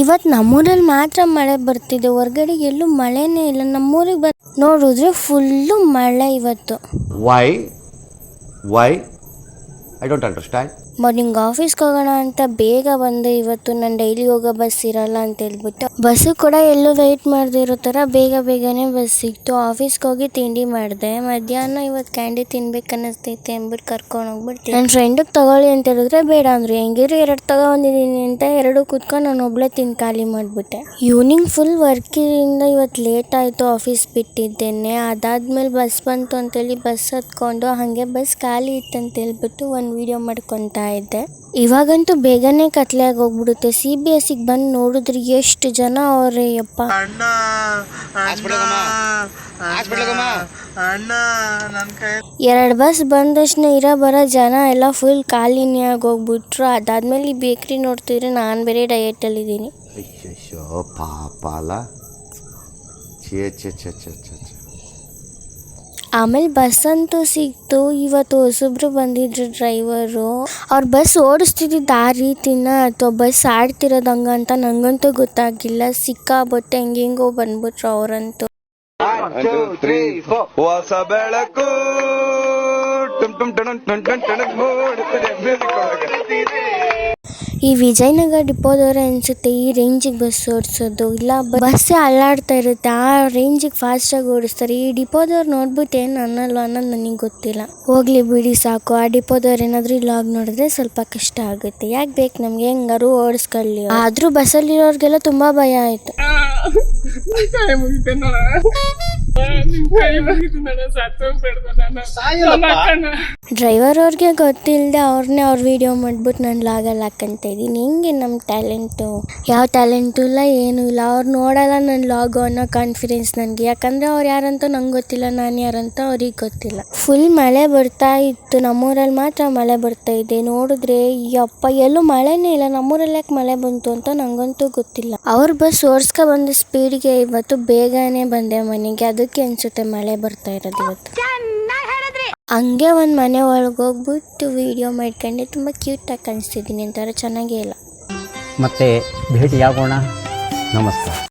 ಇವತ್ತು ನಮ್ಮೂರಲ್ಲಿ ಮಾತ್ರ ಮಳೆ ಬರ್ತಿದೆ, ಹೊರಗಡೆ ಎಲ್ಲೂ ಮಳೆನೇ ಇಲ್ಲ. ನಮ್ಮೂರಿಗೆ ನೋಡಿದ್ರೆ ಫುಲ್ಲು ಮಳೆ ಇವತ್ತು. Why I don't understand. Morning ಆಫೀಸ್ಗೆ ಹೋಗೋಣ ಅಂತ ಬೇಗ ಬಂದೆ. ಇವತ್ತು ನಾನು ಡೈಲಿ ಹೋಗೋ ಬಸ್ ಇರಲ್ಲ ಅಂತ ಹೇಳ್ಬಿಟ್ಟು ಬಸ್ಸು ಕೂಡ ಎಲ್ಲೂ ವೆಯ್ಟ್ ಮಾಡದೇ ಇರೋ ಥರ ಬೇಗನೆ ಬಸ್ ಸಿಕ್ತು. ಆಫೀಸ್ಗೆ ಹೋಗಿ ತಿಂಡಿ ಮಾಡಿದೆ. ಮಧ್ಯಾಹ್ನ ಇವತ್ತು ಕ್ಯಾಂಡಿ ತಿನ್ಬೇಕು ಅನ್ನಿಸ್ತೈತೆ ಅಂದ್ಬಿಟ್ಟು ಕರ್ಕೊಂಡು ಹೋಗ್ಬಿಟ್ಟು ನನ್ನ ಫ್ರೆಂಡಿಗೆ ತಗೊಳ್ಳಿ ಅಂತ ಹೇಳಿದ್ರೆ ಬೇಡ ಅಂದರು. ಹೆಂಗಿದ್ರು 2 ತಗೊಂಡಿದ್ದೀನಿ ಅಂತ 2 ಕೂತ್ಕೊಂಡು ನಾನು ಒಬ್ಬಳೇ ತಿಂದು ಖಾಲಿ ಮಾಡಿಬಿಟ್ಟೆ. ಈವ್ನಿಂಗ್ ಫುಲ್ ವರ್ಕಿಂದ ಇವತ್ತು ಲೇಟ್ ಆಯಿತು, ಆಫೀಸ್ ಬಿಟ್ಟಿದ್ದೇನೆ. ಅದಾದ್ಮೇಲೆ ಬಸ್ ಬಂತು ಅಂತೇಳಿ ಬಸ್ ಹತ್ಕೊಂಡು ಹಾಗೆ ಬಸ್ ಖಾಲಿ ಇತ್ತಂತ ಹೇಳ್ಬಿಟ್ಟು ಒಂದು ವಿಡಿಯೋ ಮಾಡ್ಕೊತಾ ಇದ್ದೆ. ಇವಾಗಂತೂ ಬೇಗನೆ ಕತ್ಲೆ ಆಗಿ ಹೋಗ್ಬಿಡುತ್ತೆ. CBSE ಬಂದು ನೋಡಿದ್ರೆ ಎಷ್ಟು ಜನ ಅವ್ರೆ ಯಪ್ಪ. 2 ಬಸ್ ಬಂದಷ್ಟೇ ಬರೋ ಜನ ಎಲ್ಲ ಫುಲ್ ಖಾಲಿನೇ ಆಗಿ ಹೋಗ್ಬಿಟ್ರು. ಅದಾದ್ಮೇಲೆ ಈ ಬೇಕ್ರಿ ನೋಡ್ತಿದ್ರೆ ನಾನು ಬೇರೆ ಡಯಟಲ್ಲಿದ್ದೀನಿ. ಪಾಪ ಅಲ್ಲ. ಆಮೇಲೆ ಬಸ್ ಅಂತೂ ಸಿಕ್ತು. ಇವತ್ತು ಹೊಸಬ್ರು ಬಂದಿದ್ರು ಡ್ರೈವರು. ಅವ್ರು ಬಸ್ ಓಡಿಸ್ತಿದ್ದ ಆ ರೀತಿನ ಅಥವಾ ಬಸ್ ಆಡ್ತಿರೋದು ಹಂಗಂತ ನಂಗಂತೂ ಗೊತ್ತಾಗಿಲ್ಲ. ಸಿಕ್ಕಾಬಟ್ಟೆ ಹೆಂಗೋ ಬಂದ್ಬಿಟ್ರು ಅವರಂತೂ. ಹೊಸ ಬೆಳಕು ಈ ವಿಜಯನಗರ ಡಿಪೋದವರೇ ಅನಿಸುತ್ತೆ ಈ ರೇಂಜಿಗೆ ಬಸ್ ಓಡಿಸೋದು. ಇಲ್ಲ ಬಸ್ಸೇ ಅಲ್ಲಾಡ್ತಾ ಇರುತ್ತೆ, ಆ ರೇಂಜಿಗೆ ಫಾಸ್ಟಾಗಿ ಓಡಿಸ್ತಾರೆ. ಈ ಡಿಪೋದವ್ರು ನೋಡ್ಬಿಟ್ಟು ಏನು ಅನ್ನೋದು ನನಗೆ ಗೊತ್ತಿಲ್ಲ. ಹೋಗ್ಲಿ ಬಿಡಿ ಸಾಕು. ಆ ಡಿಪೋದವ್ರು ಏನಾದರೂ ಲಾಗ್ ನೋಡಿದ್ರೆ ಸ್ವಲ್ಪ ಕಷ್ಟ ಆಗುತ್ತೆ. ಯಾಕೆ ಬೇಕು ನಮ್ಗೆ, ಹೆಂಗಾರು ಓಡಿಸ್ಕೊಳ್ಳಿ. ಆದರೂ ಬಸ್ಸಲ್ಲಿರೋರಿಗೆಲ್ಲ ತುಂಬ ಭಯ ಆಯಿತು. ಡ್ರೈವರ್ ಅವ್ರಿಗೆ ಗೊತ್ತಿಲ್ಲದೆ ಅವ್ರ ವಿಡಿಯೋ ಮಾಡ್ಬಿಟ್ಟು ನಾನು ಲಾಗಲ್ಲಿ ಹಾಕಂತ ಇದ್ದೀನಿ. ಹಿಂಗೆ ನಮ್ಮ ಟ್ಯಾಲೆಂಟು. ಯಾವ ಟ್ಯಾಲೆಂಟು ಇಲ್ಲ, ಏನೂ ಇಲ್ಲ. ಅವ್ರು ನೋಡಲ್ಲ ನನ್ನ ಲಾಗು ಅನ್ನೋ ಕಾನ್ಫಿಡೆನ್ಸ್ ನನಗೆ. ಯಾಕಂದರೆ ಅವ್ರು ಯಾರಂತ ನಂಗೆ ಗೊತ್ತಿಲ್ಲ, ನಾನು ಯಾರಂತ ಅವ್ರಿಗೆ ಗೊತ್ತಿಲ್ಲ. ಫುಲ್ ಮಳೆ ಬರ್ತಾ ಇತ್ತು. ನಮ್ಮೂರಲ್ಲಿ ಮಾತ್ರ ಮಳೆ ಬರ್ತಾ ಇದೆ. ನೋಡಿದ್ರೆ ಯಪ್ಪ ಎಲ್ಲೂ ಮಳೆನೇ ಇಲ್ಲ. ನಮ್ಮೂರಲ್ಲಿ ಯಾಕೆ ಮಳೆ ಬಂತು ಅಂತ ನಂಗಂತೂ ಗೊತ್ತಿಲ್ಲ. ಅವ್ರ ಬಸ್ ಓಡಿಸ್ಕೊ ಬಂದ ಸ್ಪೀಡ್ಗೆ ಇವತ್ತು ಬೇಗನೆ ಬಂದೆ ಮನೆಗೆ. ಅದಕ್ಕೆ ಅನ್ಸುತ್ತೆ ಮಳೆ ಬರ್ತಾ ಇರೋದು ಇವತ್ತು. ಹಂಗೆ ಒಂದು ಮನೆ ಒಳಗೆ ಹೋಗ್ಬಿಟ್ಟು ವಿಡಿಯೋ ಮಾಡ್ಕೊಂಡೆ. ತುಂಬ ಕ್ಯೂಟಾಗಿ ಕಾಣಿಸ್ತಿದ್ದೀನಿ ಅಂತಾರೆ, ಚೆನ್ನಾಗೇ ಇಲ್ಲ. ಮತ್ತೆ ಭೇಟಿಯಾಗೋಣ. ನಮಸ್ಕಾರ.